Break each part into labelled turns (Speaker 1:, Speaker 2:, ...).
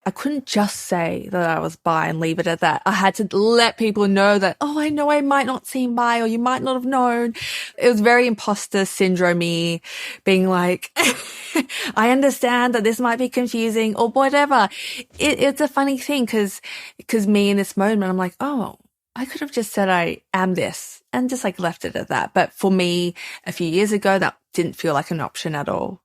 Speaker 1: I couldn't just say that I was bi and leave it at that. I had to let people know that, oh, I know I might not seem bi or you might not have known. It was very imposter syndrome-y, being like, I understand that this might be confusing or whatever. It's a funny thing because me in this moment, I'm like, oh, I could have just said I am this and just like left it at that. But for me, a few years ago, that didn't feel like an option at all.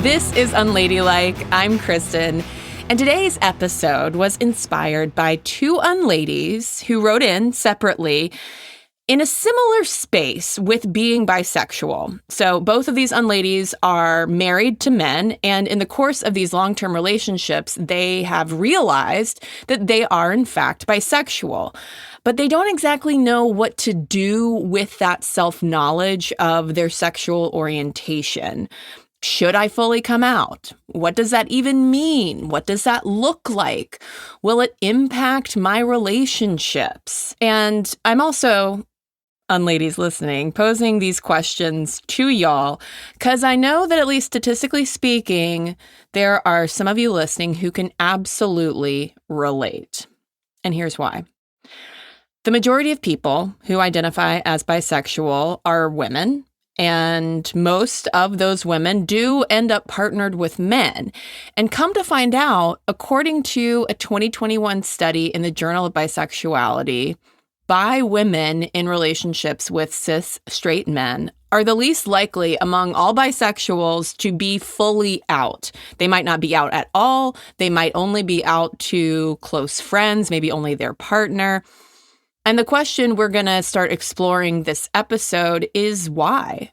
Speaker 2: This is Unladylike. I'm Cristen, and today's episode was inspired by two unladies who wrote in separately in a similar space with being bisexual. So both of these unladies are married to men, and in the course of these long-term relationships, they have realized that they are in fact bisexual. But they don't exactly know what to do with that self-knowledge of their sexual orientation. Should I fully come out? What does that even mean? What does that look like? Will it impact my relationships? And I'm also, unladies listening, posing these questions to y'all because I know that at least statistically speaking, there are some of you listening who can absolutely relate. And here's why. The majority of people who identify as bisexual are women. And most of those women do end up partnered with men. And come to find out, according to a 2021 study in the Journal of Bisexuality, bi women in relationships with cis straight men are the least likely among all bisexuals to be fully out. They might not be out at all. They might only be out to close friends, maybe only their partner. And the question we're going to start exploring this episode is why?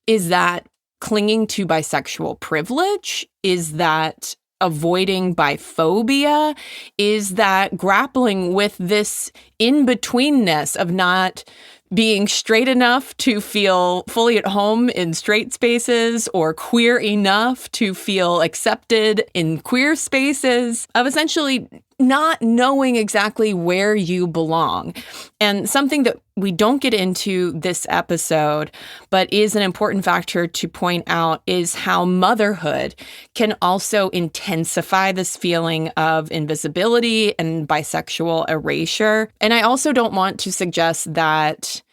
Speaker 2: Is that clinging to bisexual privilege? Is that avoiding biphobia? Is that grappling with this in-betweenness of not being straight enough to feel fully at home in straight spaces or queer enough to feel accepted in queer spaces, of essentially not knowing exactly where you belong? And something that we don't get into this episode, but is an important factor to point out, is how motherhood can also intensify this feeling of invisibility and bisexual erasure. And I also don't want to suggest that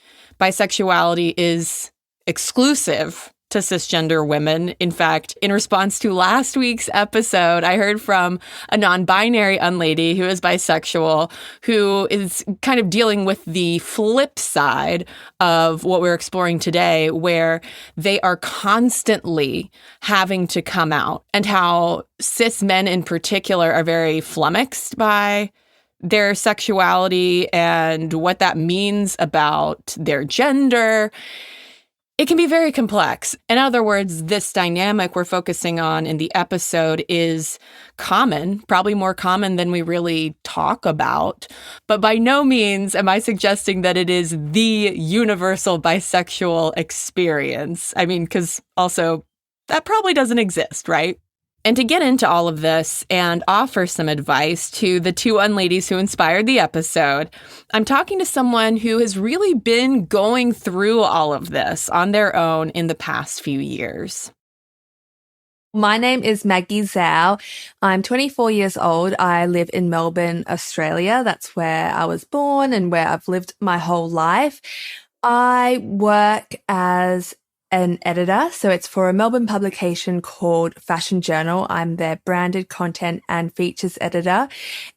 Speaker 2: bisexuality is exclusive to cisgender women. In fact, in response to last week's episode, I heard from a non-binary unlady who is bisexual, who is kind of dealing with the flip side of what we're exploring today, where they are constantly having to come out, and how cis men in particular are very flummoxed by their sexuality and what that means about their gender. It can be very complex. In other words, this dynamic we're focusing on in the episode is common, probably more common than we really talk about. But by no means am I suggesting that it is the universal bisexual experience. I mean, because also that probably doesn't exist, right? And to get into all of this and offer some advice to the two unladies who inspired the episode, I'm talking to someone who has really been going through all of this on their own in the past few years.
Speaker 1: My name is Maggie Zhou. I'm 24 years old. I live in Melbourne, Australia. That's where I was born and where I've lived my whole life. I work as an editor. So it's for a Melbourne publication called Fashion Journal. I'm their branded content and features editor.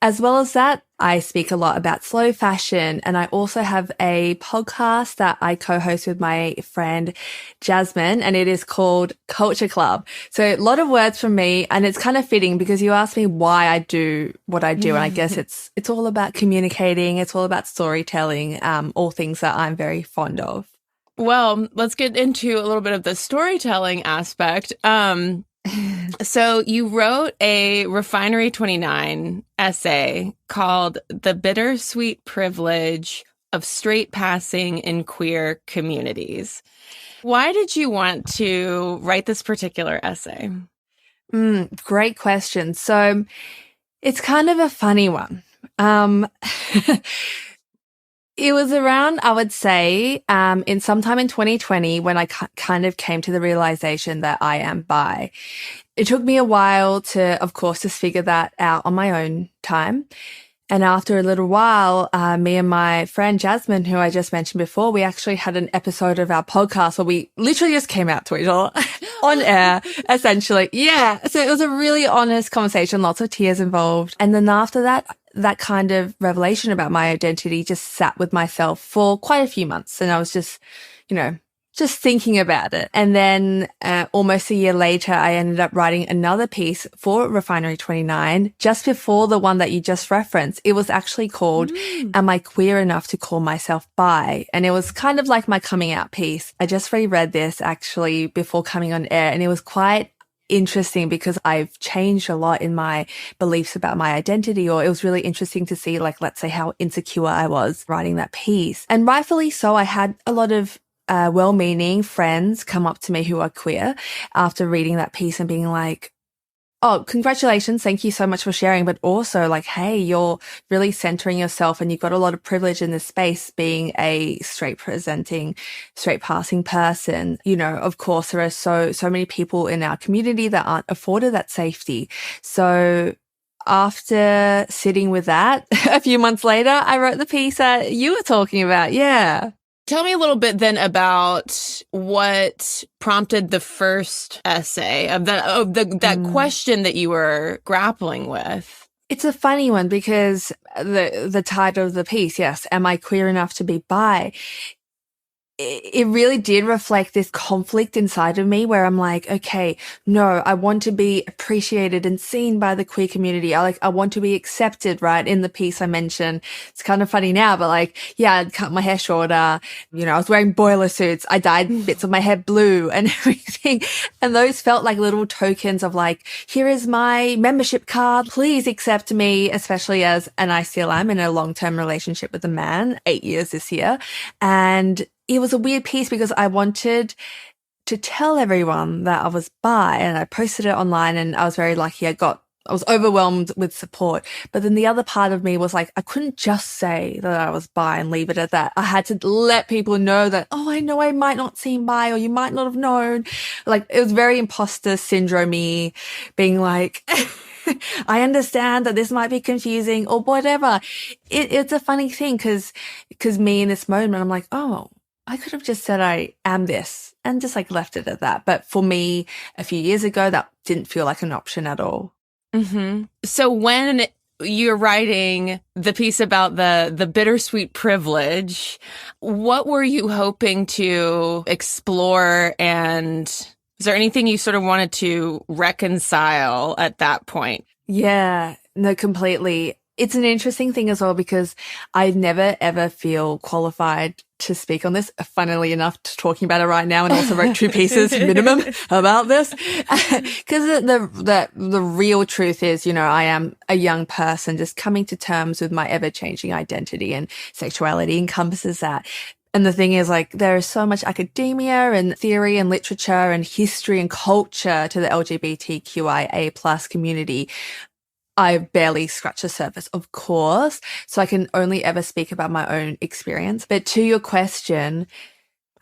Speaker 1: As well as that, I speak a lot about slow fashion, and I also have a podcast that I co-host with my friend Jasmine, and it is called Culture Club. So a lot of words from me, and it's kind of fitting because you asked me why I do what I do, and I guess it's all about communicating, it's all about storytelling, all things that I'm very fond of.
Speaker 2: Well, let's get into a little bit of the storytelling aspect. So you wrote a Refinery 29 essay called The Bittersweet Privilege of straight passing in queer communities. Why did you want to write this particular essay?
Speaker 1: Great question. So it's kind of a funny one. It was around, I would say, in sometime in 2020 when I kind of came to the realization that I am bi. It took me a while to, of course, just figure that out on my own time. And after a little while, me and my friend Jasmine, who I just mentioned before, we actually had an episode of our podcast where we literally just came out to each other on air, essentially. Yeah. So it was a really honest conversation, lots of tears involved. And then after that, that kind of revelation about my identity just sat with myself for quite a few months. And I was just, just thinking about it. And then almost a year later, I ended up writing another piece for Refinery 29, just before the one that you just referenced. It was actually called, Am I Queer Enough to Call Myself Bi? And it was kind of like my coming out piece. I just reread this actually before coming on air, and it was quite interesting because I've changed a lot in my beliefs about my identity, or it was really interesting to see, like, let's say how insecure I was writing that piece. And rightfully so, I had a lot of well-meaning friends come up to me who are queer after reading that piece and being like, oh, congratulations. Thank you so much for sharing. But also like, hey, you're really centering yourself and you've got a lot of privilege in this space being a straight passing person. Of course, there are so many people in our community that aren't afforded that safety. So after sitting with that, a few months later, I wrote the piece that you were talking about. Yeah.
Speaker 2: Tell me a little bit then about what prompted the first essay of that question that you were grappling with.
Speaker 1: It's a funny one because the title of the piece, yes, Am I Queer Enough to Be Bi? It really did reflect this conflict inside of me where I'm like, okay, no, I want to be appreciated and seen by the queer community. I want to be accepted, right? In the piece I mentioned, it's kind of funny now, but like, yeah, I'd cut my hair shorter. I was wearing boiler suits. I dyed bits of my hair blue and everything. And those felt like little tokens of like, here is my membership card. Please accept me, especially as, and I still am in a long-term relationship with a man, 8 years this year. And it was a weird piece because I wanted to tell everyone that I was bi, and I posted it online, and I was very lucky. I was overwhelmed with support. But then the other part of me was like, I couldn't just say that I was bi and leave it at that. I had to let people know that, oh, I know I might not seem bi, or you might not have known. Like, it was very imposter syndrome-y, being like, I understand that this might be confusing or whatever. It's a funny thing because me in this moment, I'm like, oh, I could have just said I am this and just like left it at that. But for me, a few years ago, that didn't feel like an option at all.
Speaker 2: Mm-hmm. So when you're writing the piece about the bittersweet privilege, what were you hoping to explore, and is there anything you sort of wanted to reconcile at that point?
Speaker 1: Yeah, no, completely. It's an interesting thing as well because I never ever feel qualified to speak on this. Funnily enough, talking about it right now, and also wrote 2 pieces minimum about this. Because the real truth is, I am a young person just coming to terms with my ever-changing identity, and sexuality encompasses that. And the thing is, like, there is so much academia and theory and literature and history and culture to the LGBTQIA plus community. I barely scratch the surface, of course, so I can only ever speak about my own experience. But to your question,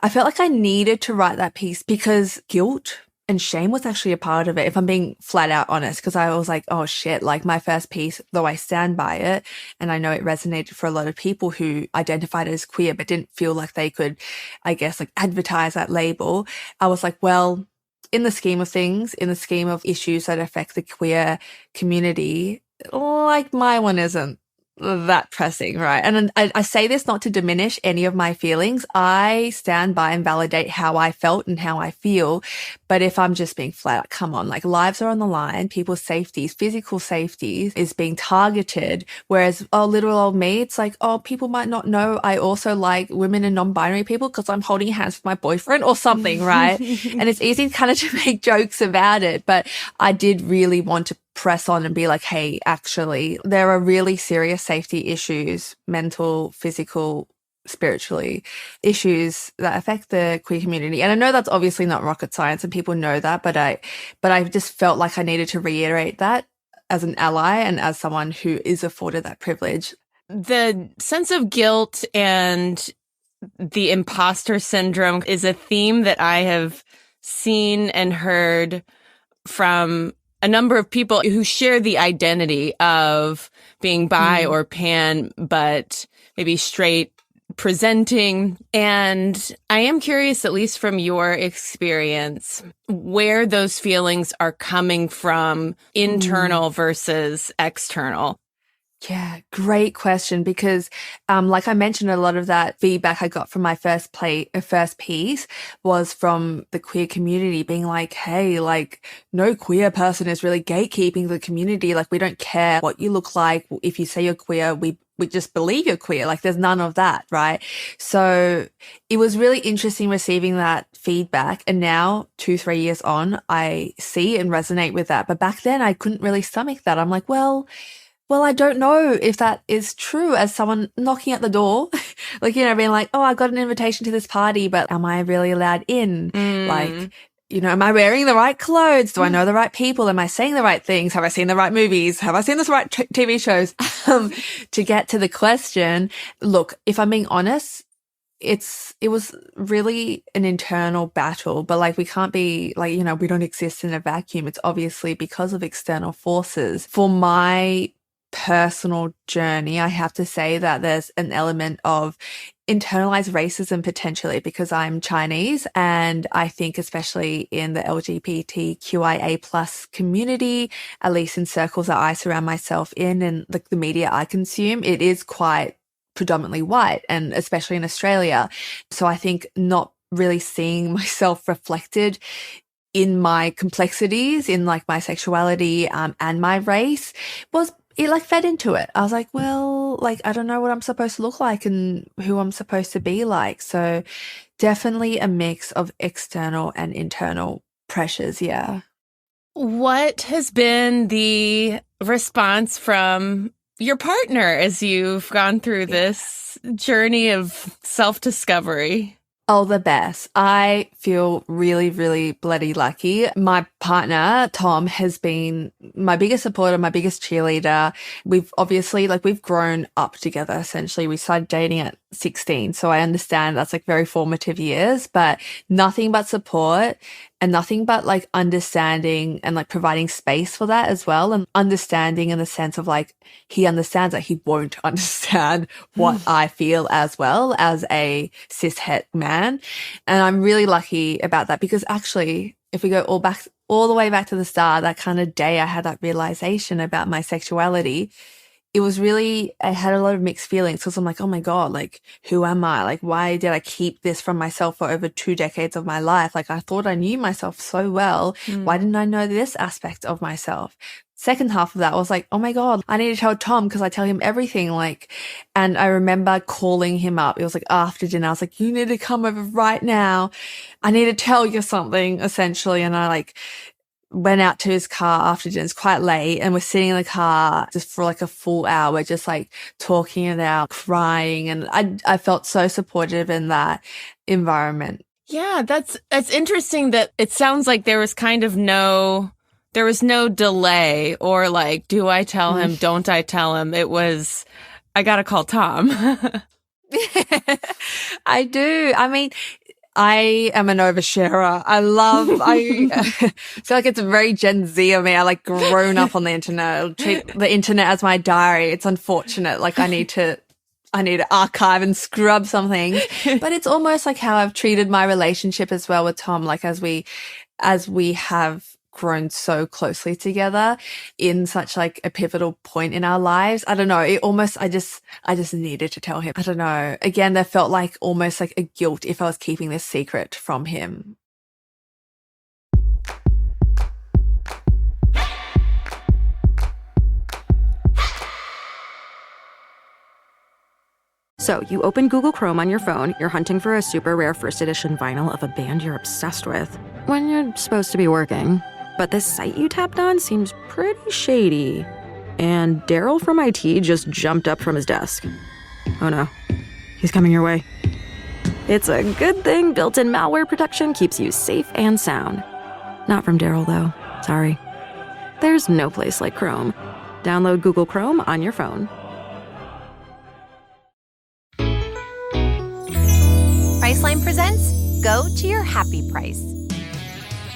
Speaker 1: I felt like I needed to write that piece because guilt and shame was actually a part of it, if I'm being flat out honest, because I was like, oh shit, like my first piece, though I stand by it, and I know it resonated for a lot of people who identified as queer but didn't feel like they could, I guess, like advertise that label. I was like, well, in the scheme of things, in the scheme of issues that affect the queer community, like my one isn't that pressing, right? And I say this not to diminish any of my feelings. I stand by and validate how I felt and how I feel. But if I'm just being flat out, come on, like lives are on the line, people's safeties, physical safeties is being targeted. Whereas, oh, little old me, it's like, oh, people might not know I also like women and non-binary people because I'm holding hands with my boyfriend or something, right? And it's easy kind of to make jokes about it. But I did really want to press on and be like, hey, actually, there are really serious safety issues, mental, physical spiritually, issues that affect the queer community. And I know that's obviously not rocket science and people know that, but I just felt like I needed to reiterate that as an ally and as someone who is afforded that privilege.
Speaker 2: The sense of guilt and the imposter syndrome is a theme that I have seen and heard from a number of people who share the identity of being bi or pan, but maybe straight presenting. And I am curious, at least from your experience, where those feelings are coming from, internal versus external.
Speaker 1: Yeah, great question. Because, like I mentioned, a lot of that feedback I got from my first piece was from the queer community being like, hey, like no queer person is really gatekeeping the community. Like we don't care what you look like. If you say you're queer, we just believe you're queer. Like there's none of that. Right. So it was really interesting receiving that feedback. And now 2-3 years on, I see and resonate with that. But back then I couldn't really stomach that. I'm like, well, I don't know if that is true as someone knocking at the door, like, being like, oh, I got an invitation to this party, but am I really allowed in? Like, am I wearing the right clothes? Do I know the right people? Am I saying the right things? Have I seen the right movies? Have I seen the right TV shows? To get to the question, look, if I'm being honest, it was really an internal battle, but like we can't be like, we don't exist in a vacuum. It's obviously because of external forces. For my personal journey, I have to say that there's an element of internalized racism potentially because I'm Chinese, and I think especially in the LGBTQIA plus community, at least in circles that I surround myself in and like the media I consume, it is quite predominantly white, and especially in Australia. So I think not really seeing myself reflected in my complexities, in like my sexuality and my race it like fed into it. I was like, well, like, I don't know what I'm supposed to look like and who I'm supposed to be like. So definitely a mix of external and internal pressures. Yeah.
Speaker 2: What has been the response from your partner as you've gone through this journey of self-discovery?
Speaker 1: Oh, the best. I feel really, really bloody lucky. My partner, Tom, has been my biggest supporter, my biggest cheerleader. We've obviously, we've grown up together, essentially. We started dating at 16. So I understand that's like very formative years, but nothing but support and nothing but like understanding and like providing space for that as well. And understanding in the sense of like, he understands that he won't understand what I feel as well as a cis het man. And I'm really lucky about that because actually, if we go all the way back to the start, that kind of day I had that realization about my sexuality, it was really, I had a lot of mixed feelings because I'm like, oh my God, like, who am I? Like, why did I keep this from myself for over 2 decades of my life? Like, I thought I knew myself so well. Why didn't I know this aspect of myself? Second half of that was like, oh my God, I need to tell Tom because I tell him everything. Like, and I remember calling him up. It was like after dinner. I was like, you need to come over right now. I need to tell you something, essentially. And I went out to his car after dinner. It's quite late and we're sitting in the car just for like a full hour, just like talking it out, crying. And I felt so supportive in that environment.
Speaker 2: Yeah, that's interesting that it sounds like there was no delay or like, do I tell him? Don't I tell him? It was, I got to call Tom.
Speaker 1: I do. I mean, I am an oversharer. I feel like it's a very Gen Z of me. I like grown up on the internet. I treat the internet as my diary. It's unfortunate. Like I need to archive and scrub something, but it's almost like how I've treated my relationship as well with Tom. Like as we have grown so closely together in such like a pivotal point in our lives. I don't know. It almost, I just needed to tell him. I don't know. Again, there felt like almost like a guilt if I was keeping this secret from him.
Speaker 3: So you open Google Chrome on your phone, you're hunting for a super rare first edition vinyl of a band you're obsessed with when you're supposed to be working. But this site you tapped on seems pretty shady. And Daryl from IT just jumped up from his desk. Oh no. He's coming your way. It's a good thing built-in malware protection keeps you safe and sound. Not from Daryl, though. Sorry. There's no place like Chrome. Download Google Chrome on your phone.
Speaker 4: Priceline presents Go to Your Happy Price.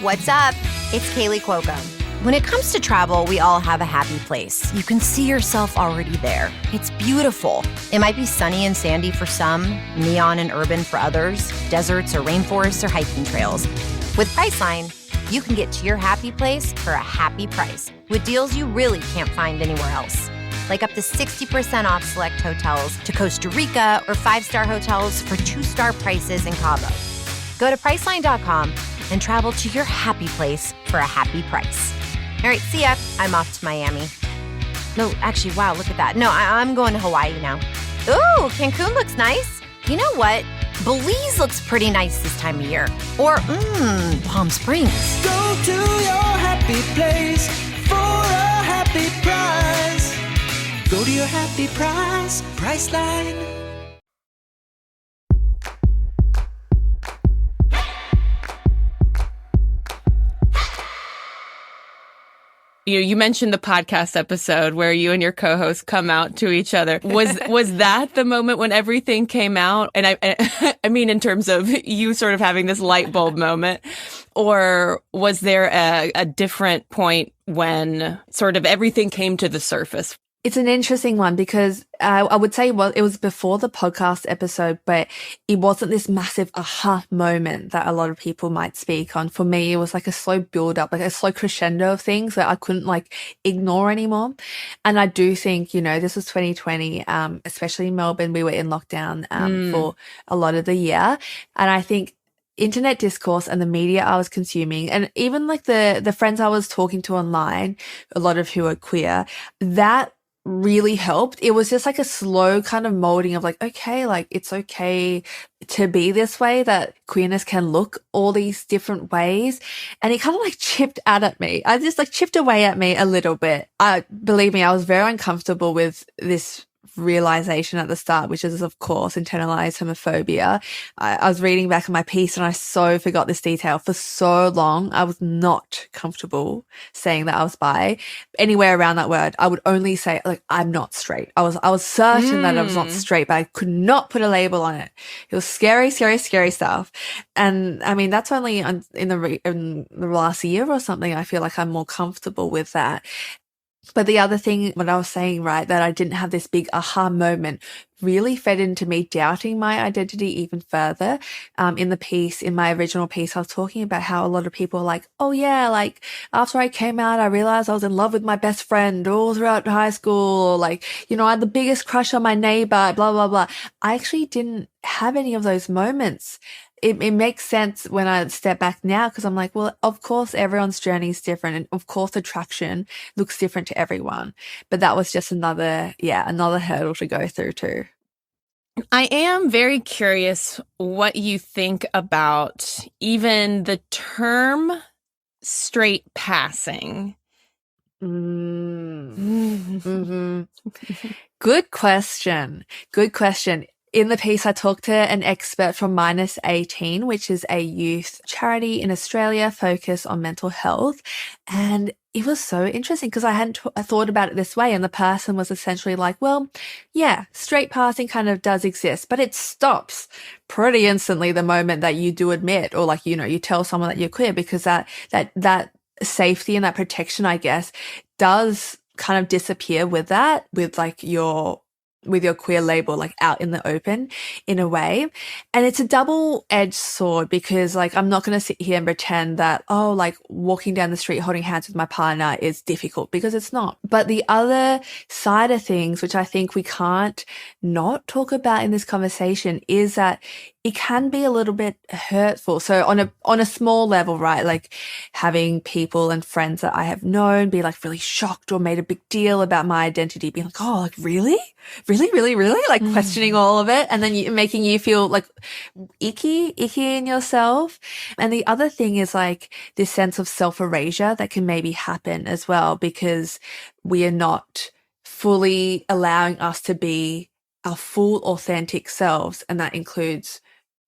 Speaker 4: What's up? It's Kaylee Cuoco. When it comes to travel, we all have a happy place. You can see yourself already there. It's beautiful. It might be sunny and sandy for some, neon and urban for others, deserts or rainforests or hiking trails. With Priceline, you can get to your happy place for a happy price with deals you really can't find anywhere else. Like up to 60% off select hotels to Costa Rica or 5-star hotels for 2-star prices in Cabo. Go to Priceline.com and travel to your happy place for a happy price. All right, see ya. I'm off to Miami. No, actually, wow, look at that. No, I'm going to Hawaii now. Ooh, Cancun looks nice. You know what? Belize looks pretty nice this time of year. Or, Palm Springs.
Speaker 5: Go to your happy place for a happy price. Go to your happy price, Priceline.
Speaker 2: You mentioned the podcast episode where you and your co-host come out to each other. Was that the moment when everything came out? And I mean, in terms of you sort of having this light bulb moment, or was there a different point when sort of everything came to the surface?
Speaker 1: It's an interesting one because I would say it was before the podcast episode, but it wasn't this massive aha moment that a lot of people might speak on. For me, it was like a slow build up, like a slow crescendo of things that I couldn't like ignore anymore. And I do think, this was 2020, especially in Melbourne, we were in lockdown for a lot of the year. And I think internet discourse and the media I was consuming, and even like the friends I was talking to online, a lot of who are queer, that really helped. It was just like a slow kind of molding of like, okay, like it's okay to be this way, that queerness can look all these different ways. And it kind of like chipped out at me. I just like chipped away at me a little bit. Believe me, I was very uncomfortable with this realization at the start, which is of course internalized homophobia. I was reading back on my piece and I so forgot this detail. For so long, I was not comfortable saying that I was bi. Anywhere around that word, I would only say like, I'm not straight. I was certain that I was not straight, but I could not put a label on it. It was scary, scary, scary stuff. And I mean, that's only in the last year or something, I feel like I'm more comfortable with that. But the other thing, what I was saying, right, that I didn't have this big aha moment really fed into me doubting my identity even further. In my original piece, I was talking about how a lot of people are like, oh yeah, like after I came out, I realized I was in love with my best friend all throughout high school, or like, I had the biggest crush on my neighbor, blah, blah, blah. I actually didn't have any of those moments. It makes sense when I step back now because I'm like, well, of course, everyone's journey is different. And of course, attraction looks different to everyone. But that was just another hurdle to go through too.
Speaker 2: I am very curious what you think about even the term straight passing.
Speaker 1: Mm-hmm. Good question. In the piece, I talked to an expert from Minus 18, which is a youth charity in Australia focused on mental health. And it was so interesting because I hadn't thought about it this way. And the person was essentially like, well, yeah, straight passing kind of does exist, but it stops pretty instantly the moment that you do admit, or like, you tell someone that you're queer, because that safety and that protection, I guess, does kind of disappear with that, with your queer label, like out in the open in a way. And it's a double-edged sword because like, I'm not going to sit here and pretend that, oh, like walking down the street holding hands with my partner is difficult, because it's not. But the other side of things, which I think we can't not talk about in this conversation, is that it can be a little bit hurtful. So on a small level, right? Like having people and friends that I have known be like really shocked or made a big deal about my identity, being like, oh, like really? Like questioning all of it. And then making you feel like icky in yourself. And the other thing is like this sense of self-erasure that can maybe happen as well, because we are not fully allowing us to be our full authentic selves, and that includes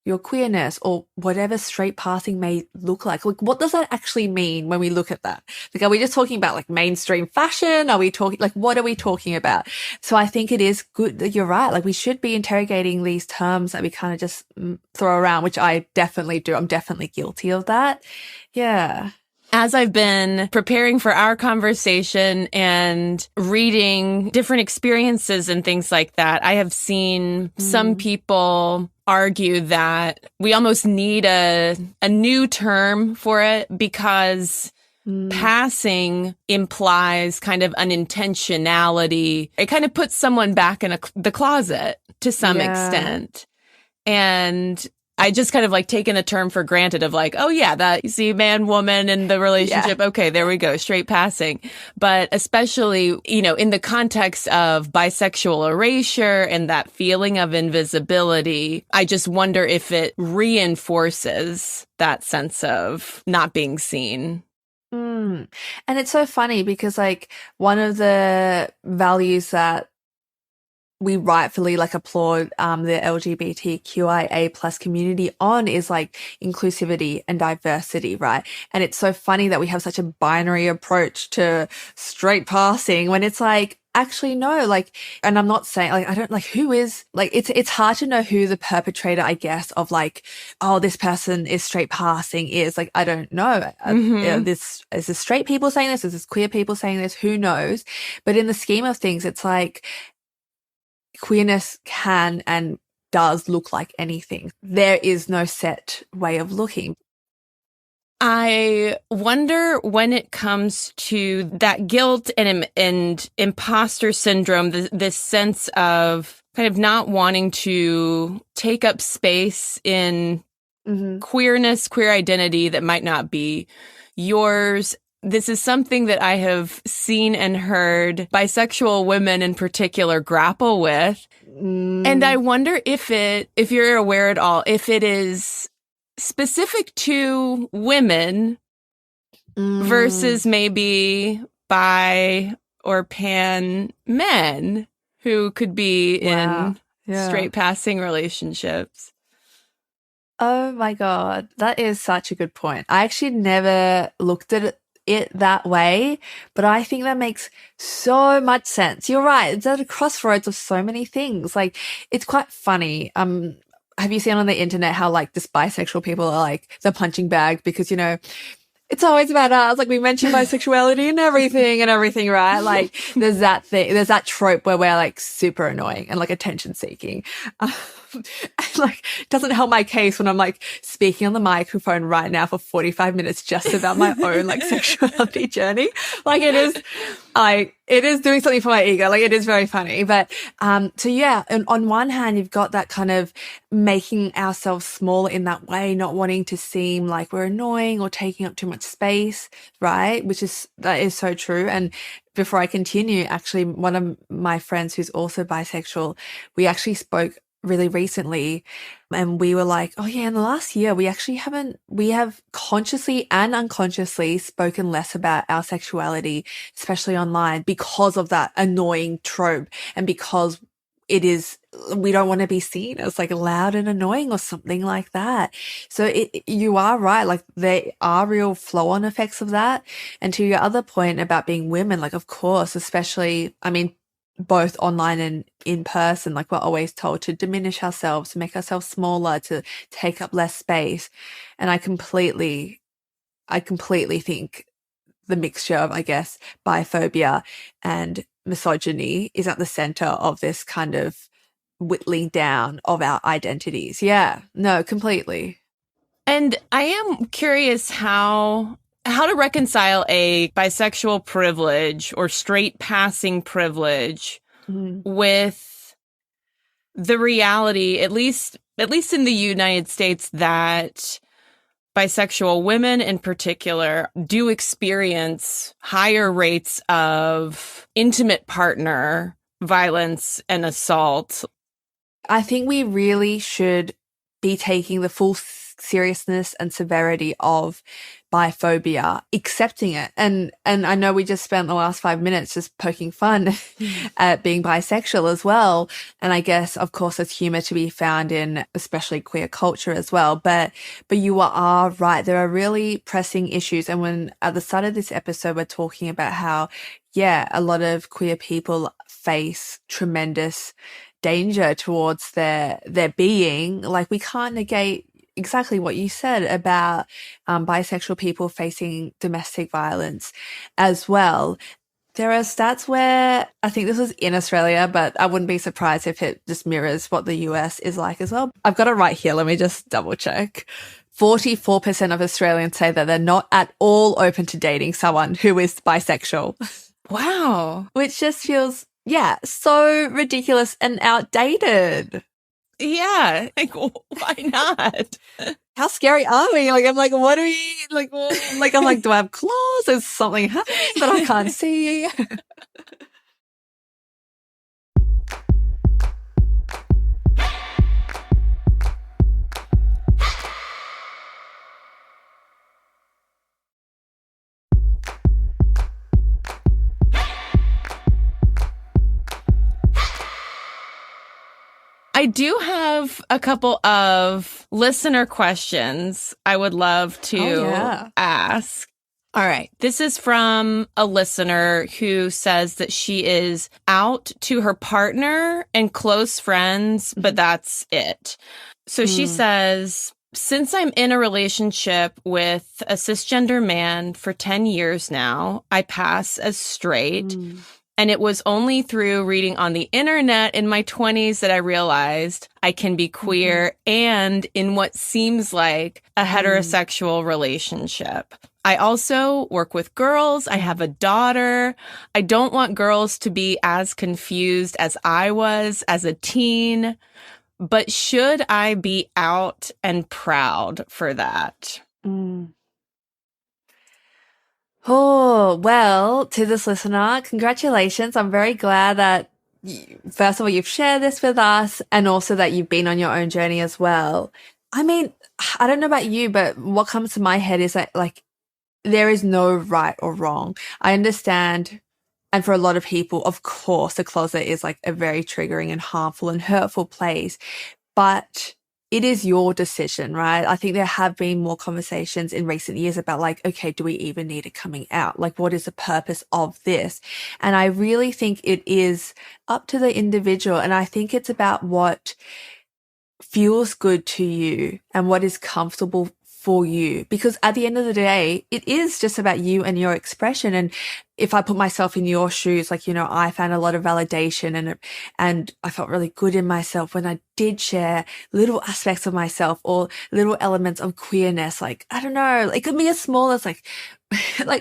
Speaker 1: your queerness or whatever straight passing may look like. Like, what does that actually mean when we look at that? Like, are we just talking about like mainstream fashion? Are we talking like, what are we talking about? So I think it is good that you're right. Like, we should be interrogating these terms that we kind of just throw around, which I definitely do. I'm definitely guilty of that. Yeah.
Speaker 2: As I've been preparing for our conversation and reading different experiences and things like that, I have seen some people argue that we almost need a new term for it because passing implies kind of an intentionality. It kind of puts someone back in the closet to some extent. And I just kind of like taken the term for granted of like, oh yeah, that you see man, woman in the relationship. Yeah. Okay, there we go. Straight passing. But especially, you know, in the context of bisexual erasure and that feeling of invisibility, I just wonder if it reinforces that sense of not being seen.
Speaker 1: And it's so funny because like one of the values that we rightfully like applaud the LGBTQIA plus community on is like inclusivity and diversity, right? And it's so funny that we have such a binary approach to straight passing when it's like, actually no, like, and I'm not saying like, I don't like who is like, it's hard to know who the perpetrator, I guess, of like, oh, this person is straight passing is like, I don't know. Is this straight people saying this? Is this queer people saying this? Who knows? But in the scheme of things, it's like, queerness can and does look like anything. There is no set way of looking.
Speaker 2: I wonder when it comes to that guilt and imposter syndrome, this sense of kind of not wanting to take up space in queerness, queer identity that might not be yours. This is something that I have seen and heard bisexual women in particular grapple with. And I wonder if you're aware at all, if it is specific to women versus maybe bi or pan men who could be in straight passing relationships.
Speaker 1: Oh my God. That is such a good point. I actually never looked at it that way, but I think that makes so much sense. You're right. It's at a crossroads of so many things. Like, it's quite funny. Have you seen on the internet how like just bisexual people are like the punching bag because, you know, it's always about us. Like, we mention bisexuality and everything, right? Like, there's that thing, there's that trope where we're like super annoying and like attention seeking. And like, it doesn't help my case when I'm like speaking on the microphone right now for 45 minutes just about my own like sexuality journey. Like, it is doing something for my ego. Like, it is very funny. But, so yeah, and on one hand, you've got that kind of making ourselves smaller in that way, not wanting to seem like we're annoying or taking up too much space, right? That is so true. And before I continue, actually, one of my friends who's also bisexual, we actually spoke really recently and we were like, oh yeah, in the last year we have consciously and unconsciously spoken less about our sexuality, especially online, because of that annoying trope and because we don't want to be seen as like loud and annoying or something like that. So you are right. Like, there are real flow-on effects of that. And to your other point about being women, like, of course, especially, I mean, both online and in person, like, we're always told to diminish ourselves, to make ourselves smaller, to take up less space. And I completely think the mixture of, I guess, biphobia and misogyny is at the center of this kind of whittling down of our identities. Yeah, no, completely.
Speaker 2: And I am curious how to reconcile a bisexual privilege or straight passing privilege with the reality, at least in the United States, that bisexual women in particular do experience higher rates of intimate partner violence and assault.
Speaker 1: I think we really should be taking the full seriousness and severity of biphobia, accepting it. And I know we just spent the last 5 minutes just poking fun at being bisexual as well. And I guess, of course, there's humor to be found in especially queer culture as well. But you are right. There are really pressing issues. And when at the start of this episode, we're talking about how, yeah, a lot of queer people face tremendous danger towards their being. Like, we can't negate exactly what you said about bisexual people facing domestic violence as well. There are stats where, I think this was in Australia, but I wouldn't be surprised if it just mirrors what the US is like as well. I've got it right here. Let me just double check. 44% of Australians say that they're not at all open to dating someone who is bisexual.
Speaker 2: Wow.
Speaker 1: Which just feels, yeah, so ridiculous and outdated.
Speaker 2: Yeah. Like, why not?
Speaker 1: How scary are we? Like, I'm like, what are we, like, I'm like, do I have claws? Is something happening that I can't see?
Speaker 2: I do have a couple of listener questions I would love to ask. All right. This is from a listener who says that she is out to her partner and close friends, but that's it. So she says, since I'm in a relationship with a cisgender man for 10 years now, I pass as straight. And it was only through reading on the internet in my 20s that I realized I can be queer and in what seems like a heterosexual relationship. I also work with girls. I have a daughter. I don't want girls to be as confused as I was as a teen. But should I be out and proud for that?
Speaker 1: Oh, well, to this listener, congratulations. I'm very glad that, first of all, you've shared this with us and also that you've been on your own journey as well. I mean, I don't know about you, but what comes to my head is that, like, there is no right or wrong. I understand. And for a lot of people, of course, the closet is like a very triggering and harmful and hurtful place, but it is your decision, right? I think there have been more conversations in recent years about like, okay, do we even need a coming out? Like, what is the purpose of this? And I really think it is up to the individual. And I think it's about what feels good to you and what is comfortable for you, because at the end of the day, it is just about you and your expression. And if I put myself in your shoes, like, you know, I found a lot of validation and I felt really good in myself when I did share little aspects of myself or little elements of queerness. Like, I don't know, it could be as small as like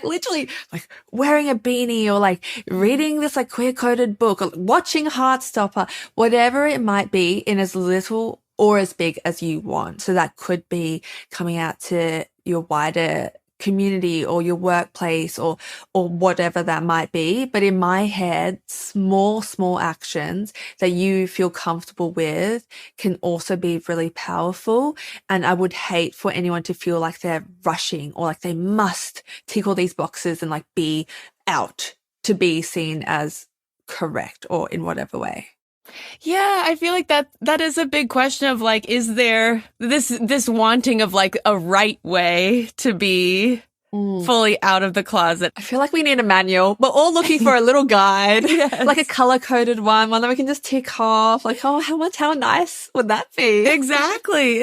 Speaker 1: literally like wearing a beanie or like reading this like queer coded book or watching Heartstopper, whatever it might be, in as little or as big as you want. So that could be coming out to your wider community or your workplace or whatever that might be. But in my head, small actions that you feel comfortable with can also be really powerful. And I would hate for anyone to feel like they're rushing or like they must tick all these boxes and like be out to be seen as correct or in whatever way.
Speaker 2: Yeah, I feel like that is a big question of like, is there this wanting of like a right way to be fully out of the closet?
Speaker 1: I feel like we need a manual. We're all looking for a little guide,
Speaker 2: Yes.
Speaker 1: like a color-coded one that we can just tick off. Like, oh, how nice would that be?
Speaker 2: Exactly.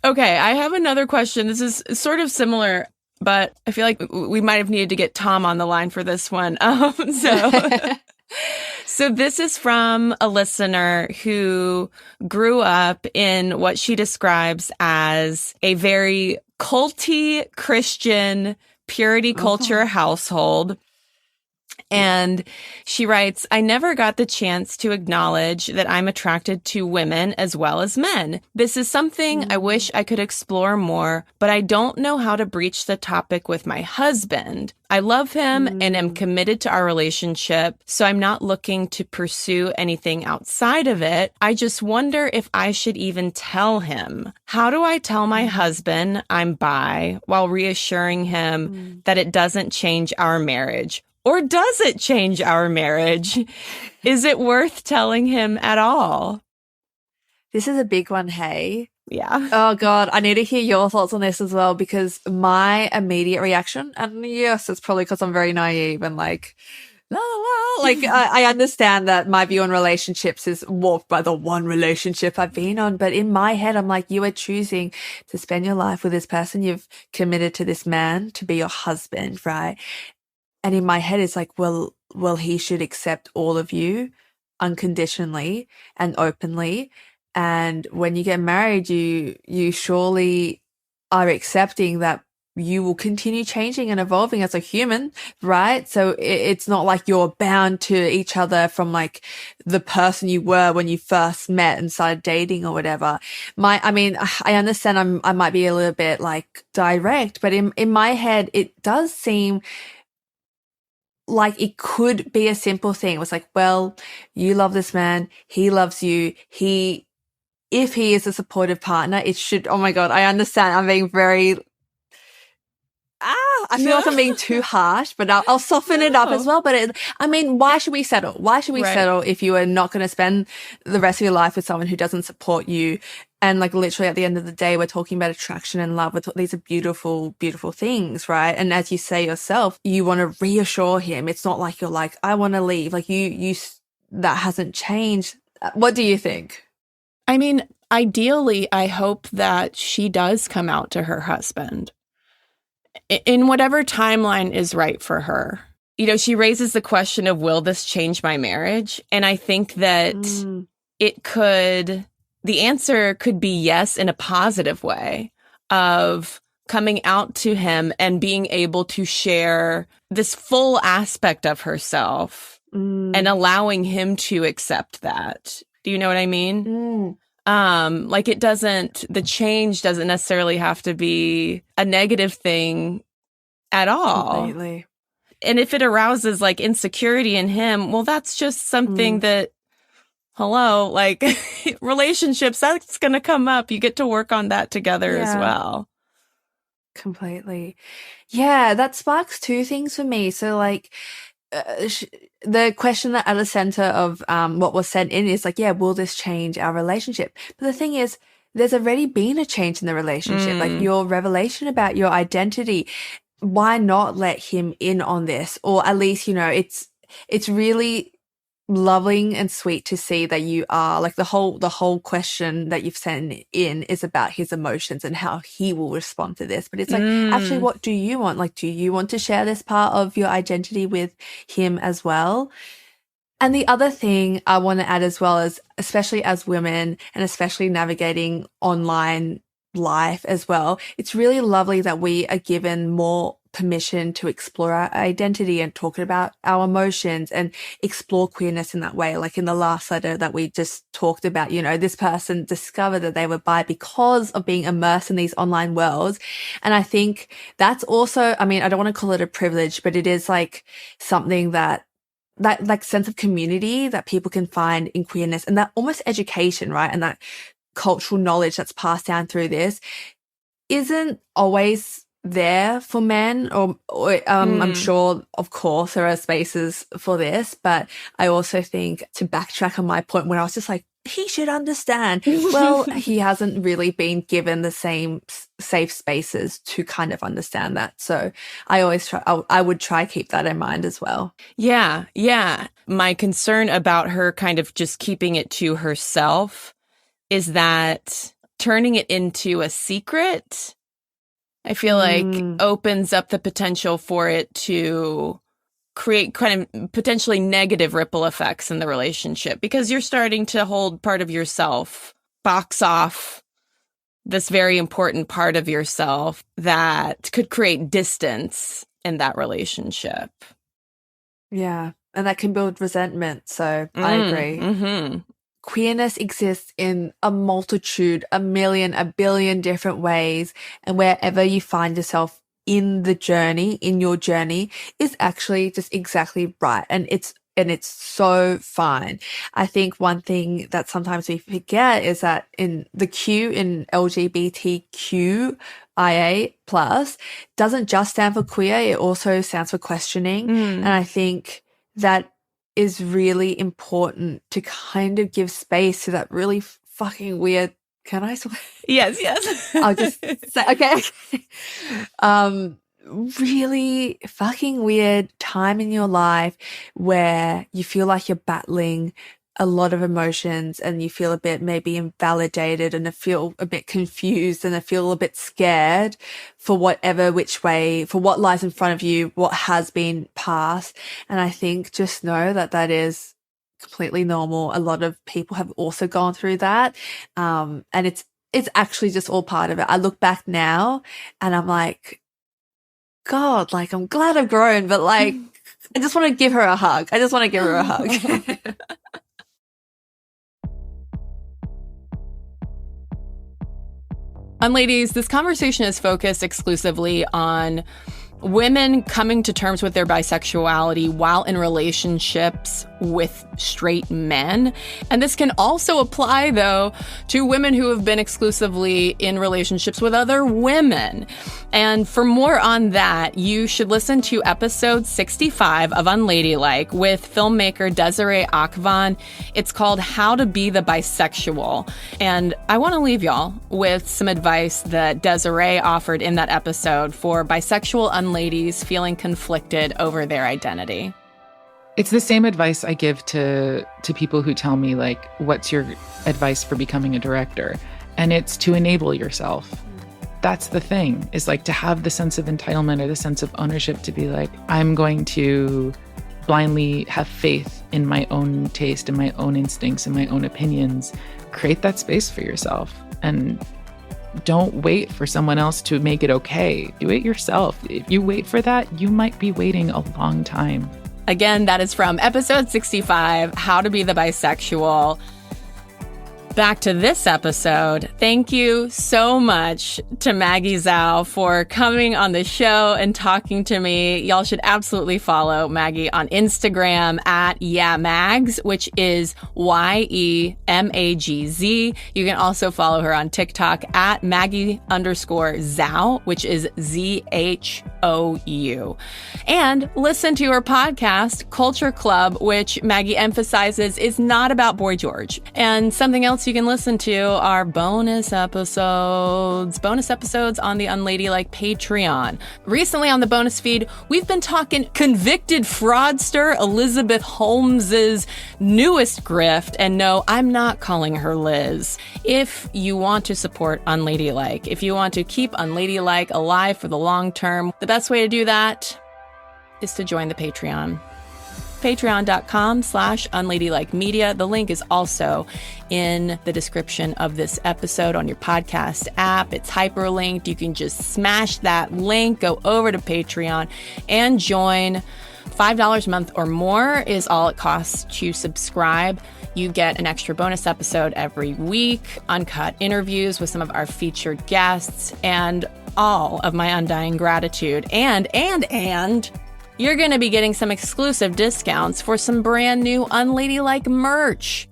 Speaker 2: Okay, I have another question. This is sort of similar, but I feel like we might have needed to get Tom on the line for this one. So this is from a listener who grew up in what she describes as a very culty Christian purity culture household. And she writes, I never got the chance to acknowledge that I'm attracted to women as well as men. This is something I wish I could explore more, but I don't know how to breach the topic with my husband. I love him and am committed to our relationship, so I'm not looking to pursue anything outside of it. I just wonder if I should even tell him. How do I tell my husband I'm bi while reassuring him that it doesn't change our marriage? Or does it change our marriage? Is it worth telling him at all?
Speaker 1: This is a big one, hey?
Speaker 2: Yeah.
Speaker 1: Oh, God, I need to hear your thoughts on this as well, because my immediate reaction, and yes, it's probably because I'm very naive and like, la, la, la. Like, I understand that my view on relationships is warped by the one relationship I've been on. But in my head, I'm like, you are choosing to spend your life with this person. You've committed to this man to be your husband, right? And in my head, it's like, well, he should accept all of you unconditionally and openly. And when you get married, you surely are accepting that you will continue changing and evolving as a human, right? So it's not like you're bound to each other from like the person you were when you first met and started dating or whatever. I understand I might be a little bit like direct, but in my head, it does seem like it could be a simple thing. It was like, well, you love this man. He loves you. If he is a supportive partner, it should, oh my God, I understand. I'm being very, I feel like I'm being too harsh, but I'll soften it up as well. But why should we settle? Why should we settle if you are not going to spend the rest of your life with someone who doesn't support you? And like literally at the end of the day, we're talking about attraction and love. These are beautiful, beautiful things, right? And as you say yourself, you want to reassure him. It's not like you're like, I want to leave. Like that hasn't changed. What do you think?
Speaker 2: I mean, ideally, I hope that she does come out to her husband in whatever timeline is right for her. You know, she raises the question of, will this change my marriage? And I think that the answer could be yes in a positive way of coming out to him and being able to share this full aspect of herself and allowing him to accept that. Do you know what I mean? Like the change doesn't necessarily have to be a negative thing at all.
Speaker 1: Completely.
Speaker 2: And if it arouses like insecurity in him, well, that's just something that, like relationships, that's going to come up. You get to work on that together as well.
Speaker 1: Completely. Yeah, that sparks two things for me. So like, the question that at the center of what was sent in is like, yeah, will this change our relationship? But the thing is, there's already been a change in the relationship, like your revelation about your identity. Why not let him in on this? Or at least, you know, it's really loving and sweet to see that you are like the whole question that you've sent in is about his emotions and how he will respond to this. But it's like, actually, what do you want? Like, do you want to share this part of your identity with him as well? And the other thing I want to add as well is, especially as women and especially navigating online life as well, it's really lovely that we are given more permission to explore our identity and talk about our emotions and explore queerness in that way. Like in the last letter that we just talked about, you know, this person discovered that they were bi because of being immersed in these online worlds. And I think that's also, I don't want to call it a privilege, but it is like something that like sense of community that people can find in queerness, and that almost education, right? And that cultural knowledge that's passed down through this isn't always there for men, or I'm sure, of course, there are spaces for this, but I also think, to backtrack on my point where I was just like, he should understand. Well, he hasn't really been given the same safe spaces to kind of understand that. So I would try keep that in mind as well.
Speaker 2: Yeah. Yeah. My concern about her kind of just keeping it to herself is that turning it into a secret, I feel like opens up the potential for it to create kind of potentially negative ripple effects in the relationship, because you're starting to hold part of yourself, box off this very important part of yourself that could create distance in that relationship.
Speaker 1: Yeah. And that can build resentment. So I agree.
Speaker 2: Mm-hmm.
Speaker 1: Queerness exists in a multitude, a million, a billion different ways. And wherever you find yourself in the journey, in your journey, is actually just exactly right. And it's so fine. I think one thing that sometimes we forget is that in the Q in LGBTQIA plus doesn't just stand for queer, it also stands for questioning. And I think that is really important to kind of give space to that really fucking weird. Can I swear?
Speaker 2: Yes, yes.
Speaker 1: I'll just say, okay. Really fucking weird time in your life where you feel like you're battling a lot of emotions and you feel a bit maybe invalidated and I feel a bit confused and I feel a bit scared for which way, for what lies in front of you, what has been passed. And I think just know that is completely normal. A lot of people have also gone through that. And it's actually just all part of it. I look back now and I'm like, God, like, I'm glad I've grown, but like, I just want to give her a hug. I just want to give her a hug.
Speaker 2: Unladies, this conversation is focused exclusively on women coming to terms with their bisexuality while in relationships with straight men. And this can also apply, though, to women who have been exclusively in relationships with other women. And for more on that, you should listen to episode 65 of Unladylike with filmmaker Desiree Akvan. It's called How to Be the Bisexual. And I want to leave y'all with some advice that Desiree offered in that episode for bisexual unladies feeling conflicted over their identity.
Speaker 6: It's the same advice I give to people who tell me, like, what's your advice for becoming a director? And it's to enable yourself. That's the thing, is like to have the sense of entitlement or the sense of ownership to be like, I'm going to blindly have faith in my own taste and my own instincts and my own opinions. Create that space for yourself and don't wait for someone else to make it okay. Do it yourself. If you wait for that, you might be waiting a long time.
Speaker 2: Again, that is from episode 65, How to Be the Bisexual. Back to this episode. Thank you so much to Maggie Zhou for coming on the show and talking to me. Y'all should absolutely follow Maggie on Instagram at YeahMags, which is YeMagz. You can also follow her on TikTok at Maggie_Zhou, which is ZHOU. And listen to her podcast, Culture Club, which Maggie emphasizes is not about Boy George. And something else you can listen to are bonus episodes on the Unladylike Patreon. Recently on the bonus feed, we've been talking convicted fraudster Elizabeth Holmes's newest grift. And no, I'm not calling her Liz. If you want to support Unladylike, if you want to keep Unladylike alive for the long term, the best way to do that is to join the Patreon. Patreon.com/unladylikemedia. The link is also in the description of this episode on your podcast app. It's hyperlinked. You can just smash that link, go over to Patreon and join. $5 a month or more is all it costs to subscribe. You get an extra bonus episode every week, uncut interviews with some of our featured guests, and all of my undying gratitude. And you're going to be getting some exclusive discounts for some brand new Unladylike merch.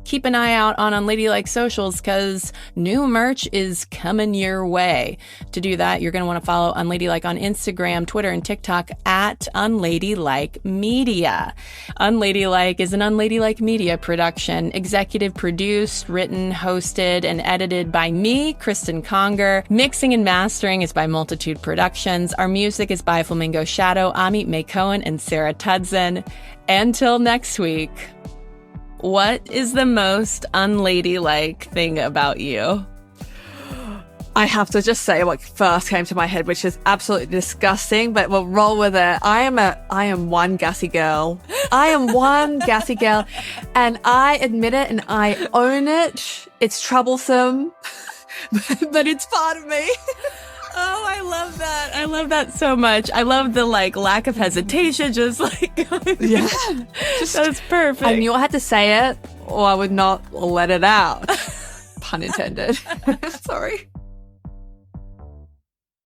Speaker 2: Keep an eye out on Unladylike socials because new merch is coming your way. To do that, you're going to want to follow Unladylike on Instagram, Twitter, and TikTok at Unladylike Media. Unladylike is an Unladylike Media production, executive produced, written, hosted, and edited by me, Cristen Conger. Mixing and mastering is by Multitude Productions. Our music is by Flamingo Shadow, Amit May Cohen, and Sarah Tudson. Until next week. What is the most unladylike thing about you?
Speaker 1: I have to just say what first came to my head, which is absolutely disgusting, but we'll roll with it. I am one gassy girl. I am one gassy girl, and I admit it and I own it. It's troublesome, but it's part of me.
Speaker 2: Oh, I love that. I love that so much. I love the lack of hesitation, just
Speaker 1: Yeah.
Speaker 2: That's perfect.
Speaker 1: I knew I had to say it or I would not let it out. Pun intended. Sorry.